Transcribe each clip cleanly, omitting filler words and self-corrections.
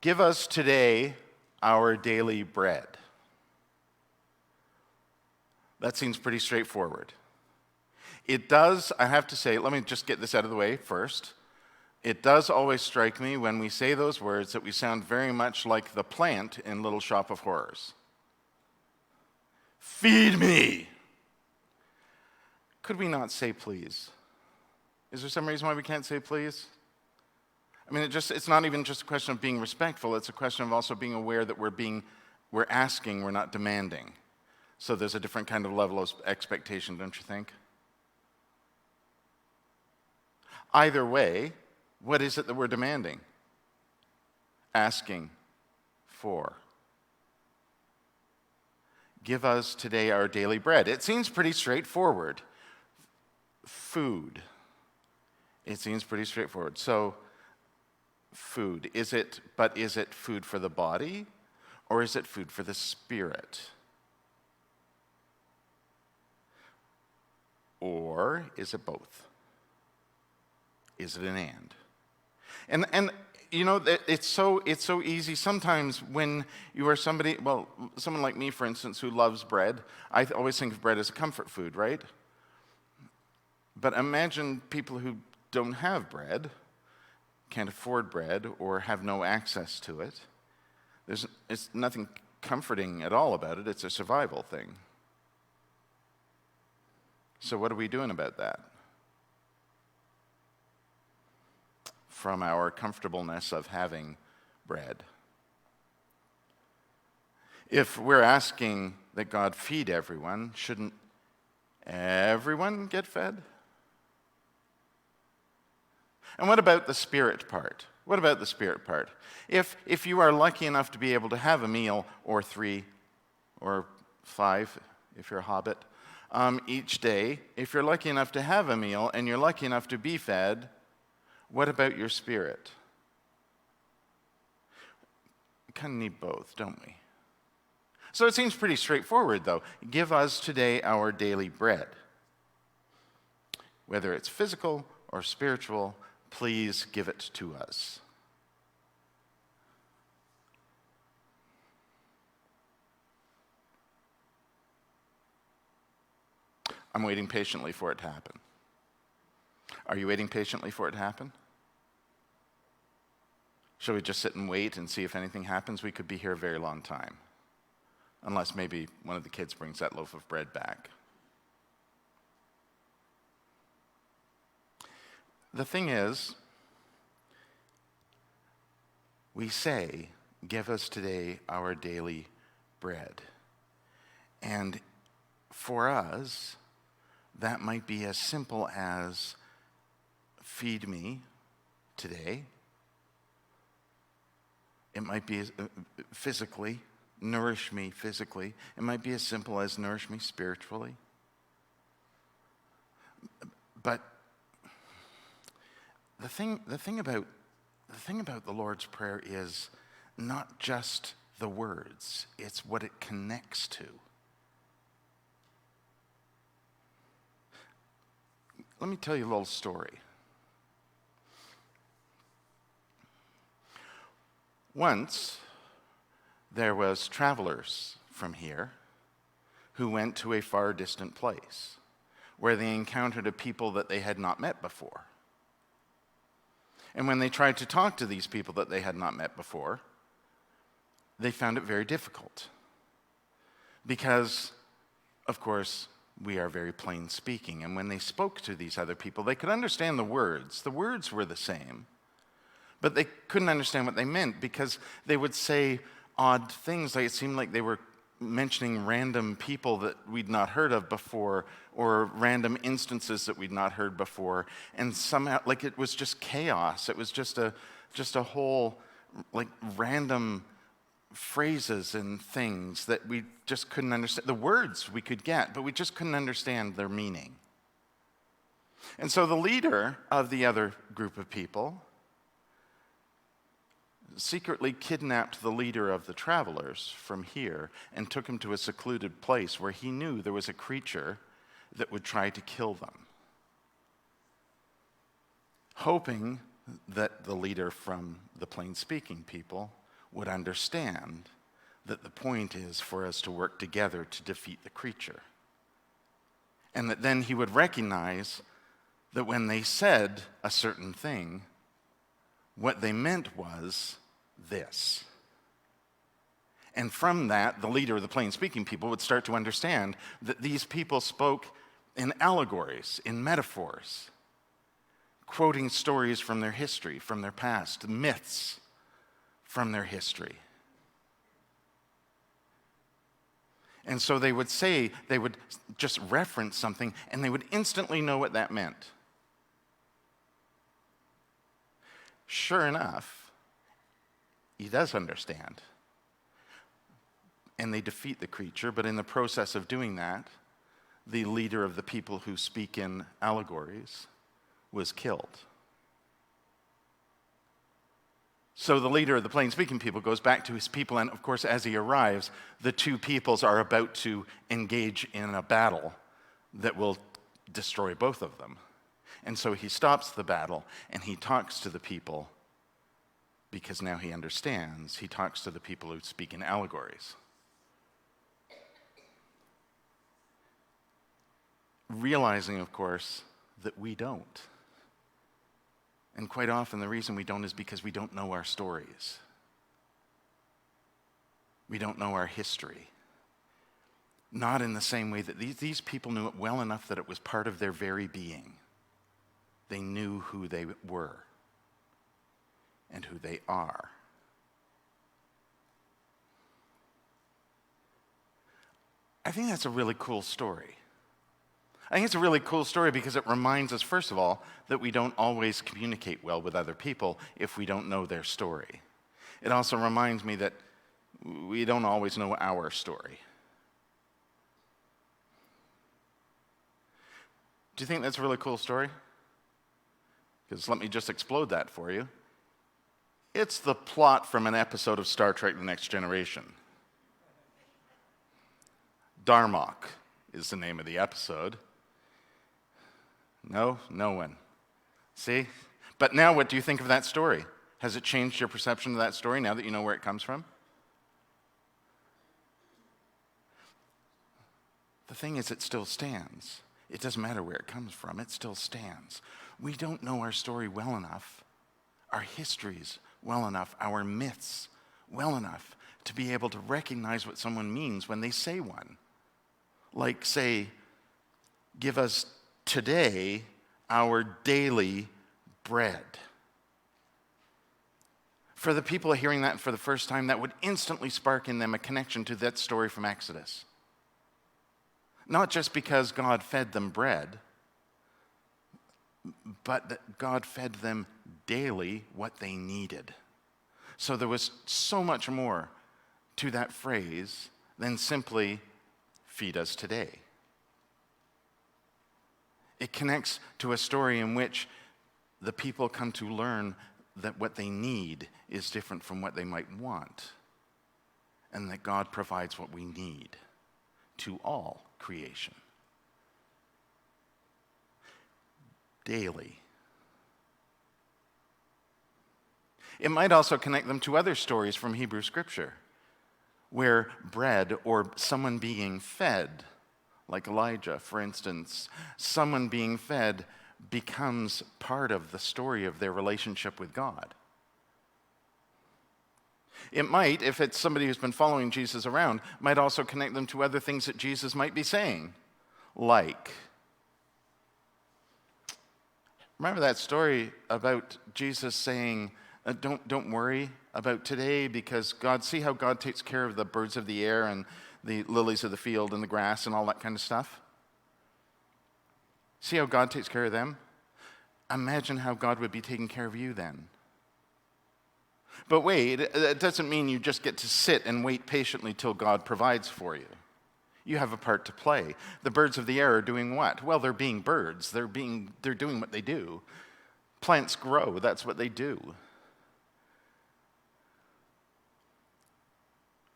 Give us today our daily bread. That seems pretty straightforward. It does, I have to say, let me just get this out of the way first. It does always strike me when we say those words that we sound very much like the plant in Little Shop of Horrors. Feed me! Could we not say please? Is there some reason why we can't say please? I mean, it's not even just a question of being respectful, it's a question of also being aware that we're asking, we're not demanding. So there's a different kind of level of expectation, don't you think? Either way, what is it that we're demanding? Asking for. Give us today our daily bread. It seems pretty straightforward. Food. It seems pretty straightforward. So, food. Is it food for the body, or is it food for the spirit? Or is it both? Is it an and? And you know, it's so easy. Sometimes when you are someone like me, for instance, who loves bread, I always think of bread as a comfort food, right? But imagine people who don't have bread, can't afford bread, or have no access to it. It's nothing comforting at all about it. It's a survival thing. So what are we doing about that? From our comfortableness of having bread. If we're asking that God feed everyone, shouldn't everyone get fed? And what about the spirit part? What about the spirit part? If you are lucky enough to be able to have a meal, or 3 or 5, if you're a hobbit, each day, if you're lucky enough to have a meal and you're lucky enough to be fed, what about your spirit? We kind of need both, don't we? So it seems pretty straightforward, though. Give us today our daily bread. Whether it's physical or spiritual, please give it to us. I'm waiting patiently for it to happen. Are you waiting patiently for it to happen? Shall we just sit and wait and see if anything happens? We could be here a very long time. Unless maybe one of the kids brings that loaf of bread back. The thing is, we say, give us today our daily bread. And for us, that might be as simple as feed me today. It might be physically, nourish me physically. It might be as simple as nourish me spiritually. But the thing about the Lord's Prayer is not just the words, it's what it connects to. Let me tell you a little story. Once, there was travelers from here who went to a far distant place where they encountered a people that they had not met before. And when they tried to talk to these people that they had not met before, they found it very difficult. Because, of course, we are very plain speaking. And when they spoke to these other people, they could understand the words. The words were the same. But they couldn't understand what they meant because they would say odd things. Like it seemed like they were mentioning random people that we'd not heard of before, or random instances that we'd not heard before. And somehow, like it was just chaos. It was just a whole, like random phrases and things that we just couldn't understand. The words we could get, but we just couldn't understand their meaning. And so the leader of the other group of people secretly kidnapped the leader of the travelers from here and took him to a secluded place where he knew there was a creature that would try to kill them, hoping that the leader from the plain-speaking people would understand that the point is for us to work together to defeat the creature. And that then he would recognize that when they said a certain thing, what they meant was this. And from that, the leader of the plain-speaking people would start to understand that these people spoke in allegories, in metaphors, quoting stories from their history, from their past, myths from their history. And so they would just reference something, and they would instantly know what that meant. Sure enough, he does understand. And they defeat the creature, but in the process of doing that, the leader of the people who speak in allegories was killed. So the leader of the plain-speaking people goes back to his people, and of course, as he arrives, the two peoples are about to engage in a battle that will destroy both of them. And so he stops the battle, and he talks to the people, because now he understands. He talks to the people who speak in allegories. Realizing, of course, that we don't. And quite often the reason we don't is because we don't know our stories. We don't know our history. Not in the same way that these people knew it well enough that it was part of their very being. They knew who they were and who they are. I think that's a really cool story. I think it's a really cool story because it reminds us, first of all, that we don't always communicate well with other people if we don't know their story. It also reminds me that we don't always know our story. Do you think that's a really cool story? Because let me just explode that for you. It's the plot from an episode of Star Trek: The Next Generation. Darmok is the name of the episode. No one. See? But now what do you think of that story? Has it changed your perception of that story now that you know where it comes from? The thing is, it still stands. It doesn't matter where it comes from, it still stands. We don't know our story well enough, our histories well enough, our myths well enough to be able to recognize what someone means when they say one. Like, say, give us today our daily bread. For the people hearing that for the first time, that would instantly spark in them a connection to that story from Exodus. Not just because God fed them bread, but that God fed them daily what they needed. So there was so much more to that phrase than simply feed us today. It connects to a story in which the people come to learn that what they need is different from what they might want, and that God provides what we need to all creation. Daily. It might also connect them to other stories from Hebrew Scripture, where bread or someone being fed, like Elijah, for instance, someone being fed becomes part of the story of their relationship with God. It might, if it's somebody who's been following Jesus around, might also connect them to other things that Jesus might be saying, like, remember that story about Jesus saying, don't worry about today because see how God takes care of the birds of the air and the lilies of the field and the grass and all that kind of stuff? See how God takes care of them? Imagine how God would be taking care of you then. But wait, it doesn't mean you just get to sit and wait patiently till God provides for you. You have a part to play. The birds of the air are doing what? Well, they're being birds. They're doing what they do. Plants grow. That's what they do.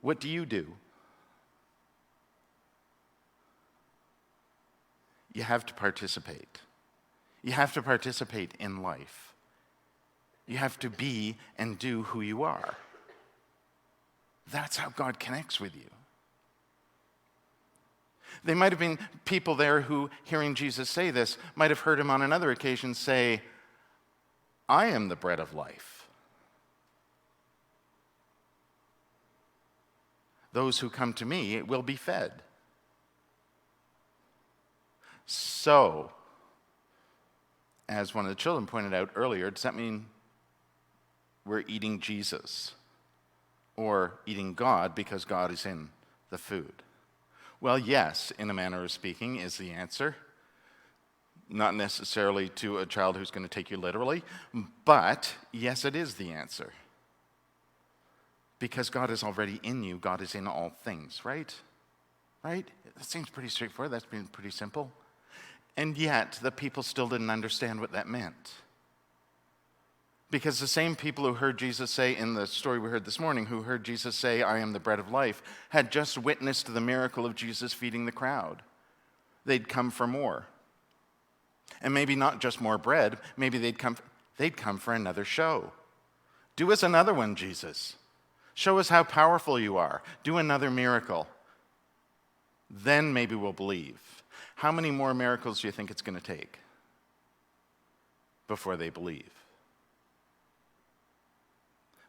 What do? You have to participate. You have to participate in life. You have to be and do who you are. That's how God connects with you. They might have been people there who, hearing Jesus say this, might have heard him on another occasion say, I am the bread of life. Those who come to me will be fed. So, as one of the children pointed out earlier, does that mean we're eating Jesus or eating God because God is in the food? Well, yes, in a manner of speaking, is the answer. Not necessarily to a child who's going to take you literally, but yes, it is the answer. Because God is already in you, God is in all things, right? Right? That seems pretty straightforward. That's been pretty simple. And yet, the people still didn't understand what that meant. Because the same people who heard Jesus say in the story we heard this morning, who heard Jesus say, I am the bread of life, had just witnessed the miracle of Jesus feeding the crowd. They'd come for more. And maybe not just more bread, maybe they'd come for another show. Do us another one, Jesus. Show us how powerful you are. Do another miracle. Then maybe we'll believe. How many more miracles do you think it's going to take before they believe?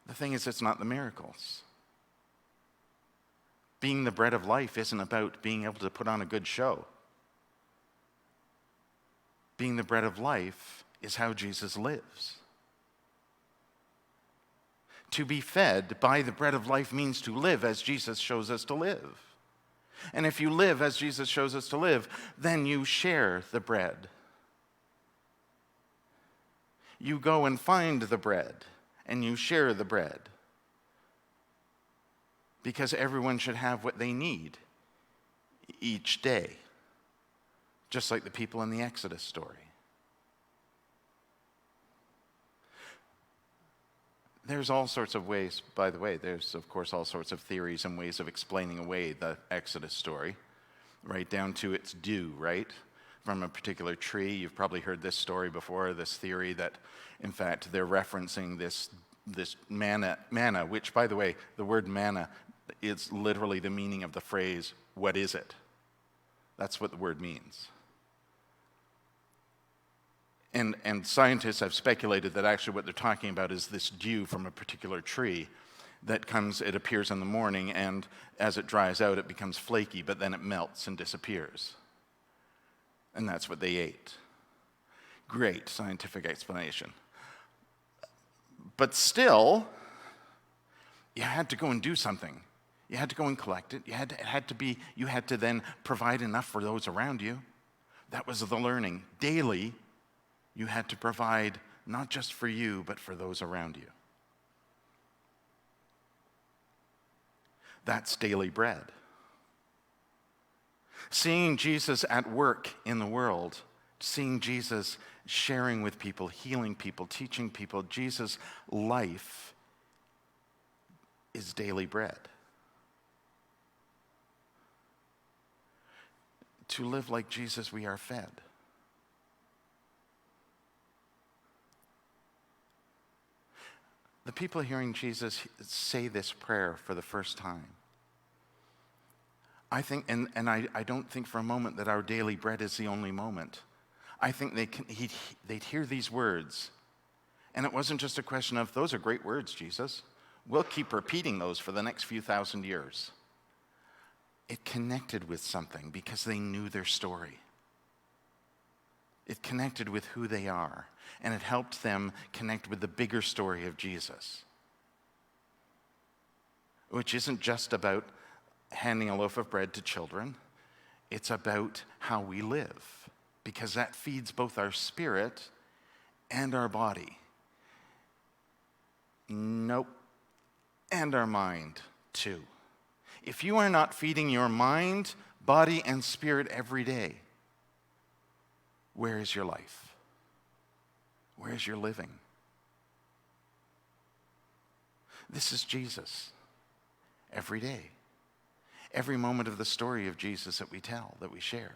The thing is, it's not the miracles. Being the bread of life isn't about being able to put on a good show. Being the bread of life is how Jesus lives. To be fed by the bread of life means to live as Jesus shows us to live. And if you live as Jesus shows us to live, then you share the bread. You go and find the bread, and you share the bread. Because everyone should have what they need each day, just like the people in the Exodus story. There's all sorts of ways, by the way, there's of course all sorts of theories and ways of explaining away the Exodus story, right down to its dew, right? From a particular tree. You've probably heard this story before, this theory that, in fact, they're referencing this manna, which, by the way, the word manna is literally the meaning of the phrase, what is it? That's what the word means. And scientists have speculated that actually what they're talking about is this dew from a particular tree that comes, it appears in the morning, and as it dries out, it becomes flaky, but then it melts and disappears. And that's what they ate. Great scientific explanation. But still, you had to go and do something. You had to go and collect it. You had to then provide enough for those around you. That was the learning. Daily, you had to provide not just for you, but for those around you. That's daily bread. Seeing Jesus at work in the world, seeing Jesus sharing with people, healing people, teaching people, Jesus' life is daily bread. To live like Jesus, we are fed. The people hearing Jesus say this prayer for the first time, I think, and I don't think for a moment that our daily bread is the only moment. I think they'd hear these words, and it wasn't just a question of, those are great words, Jesus. We'll keep repeating those for the next few thousand years. It connected with something because they knew their story. It connected with who they are, and it helped them connect with the bigger story of Jesus, which isn't just about handing a loaf of bread to children. It's about how we live, because that feeds both our spirit and our body. Nope. And our mind, too. If you are not feeding your mind, body, and spirit every day, where is your life? Where is your living? This is Jesus every day. Every moment of the story of Jesus that we tell, that we share.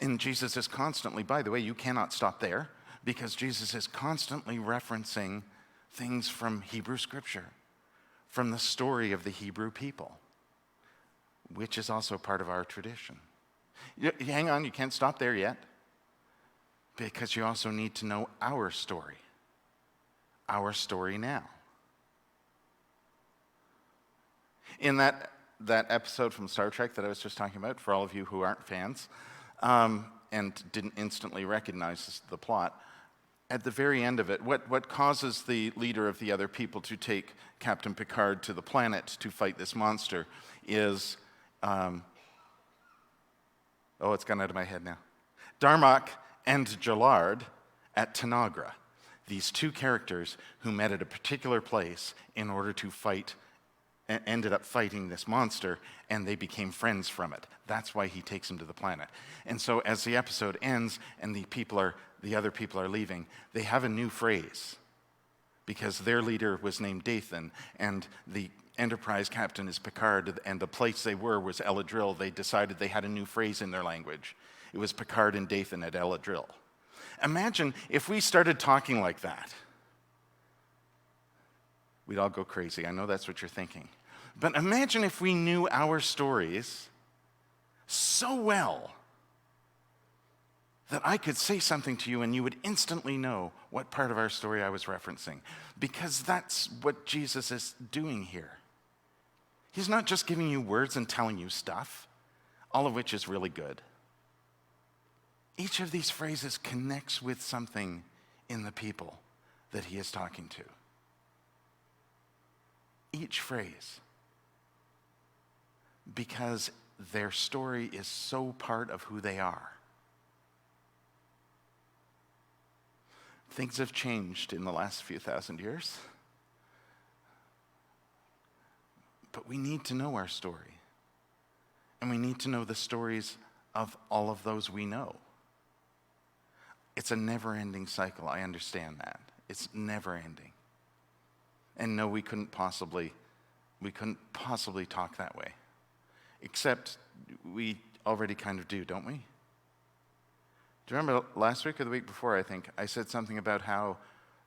And Jesus is constantly, by the way, you cannot stop there, because Jesus is constantly referencing things from Hebrew Scripture, from the story of the Hebrew people, which is also part of our tradition. Hang on, you can't stop there yet, because you also need to know our story now. In that episode from Star Trek that I was just talking about, for all of you who aren't fans, and didn't instantly recognize the plot, at the very end of it, what causes the leader of the other people to take Captain Picard to the planet to fight this monster is, it's gone out of my head now. Darmok and Jalard at Tanagra, these two characters who met at a particular place in order to fight, ended up fighting this monster, and they became friends from it. That's why he takes them to the planet. And so as the episode ends and the other people are leaving, they have a new phrase, because their leader was named Dathan, and the Enterprise captain is Picard, and the place they were was Eladril. They decided they had a new phrase in their language. It was Picard and Dathan at Eladril. Imagine if we started talking like that. We'd all go crazy. I know that's what you're thinking. But imagine if we knew our stories so well that I could say something to you and you would instantly know what part of our story I was referencing. Because that's what Jesus is doing here. He's not just giving you words and telling you stuff, all of which is really good. Each of these phrases connects with something in the people that he is talking to. Each phrase. Because their story is so part of who they are. Things have changed in the last few thousand years. But we need to know our story. And we need to know the stories of all of those we know. It's a never-ending cycle. I understand that. It's never-ending. And no, we couldn't possibly talk that way. Except we already kind of do, don't we? Do you remember last week or the week before, I think, I said something about how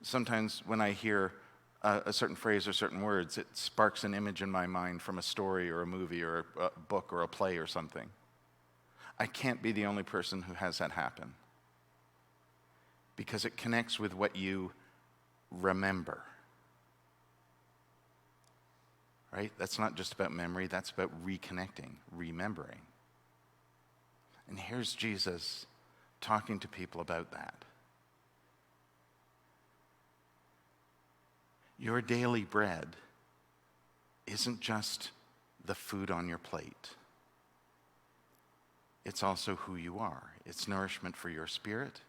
sometimes when I hear a certain phrase or certain words, it sparks an image in my mind from a story or a movie or a book or a play or something. I can't be the only person who has that happen. Because it connects with what you remember. Right? That's not just about memory, that's about reconnecting, remembering. And here's Jesus talking to people about that. Your daily bread isn't just the food on your plate. It's also who you are. It's nourishment for your spirit.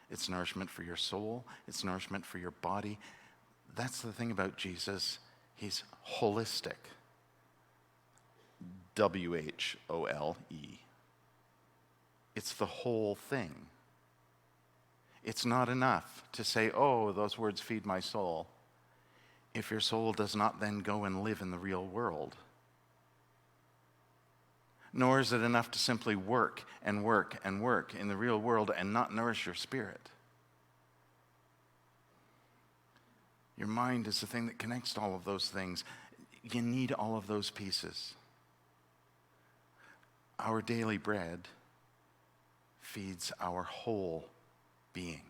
It's nourishment for your soul. It's nourishment for your body. That's the thing about Jesus. He's holistic. W-H-O-L-E. It's the whole thing. It's not enough to say, oh, those words feed my soul, if your soul does not then go and live in the real world. Nor is it enough to simply work and work and work in the real world and not nourish your spirit. Your mind is the thing that connects to all of those things. You need all of those pieces. Our daily bread feeds our whole being.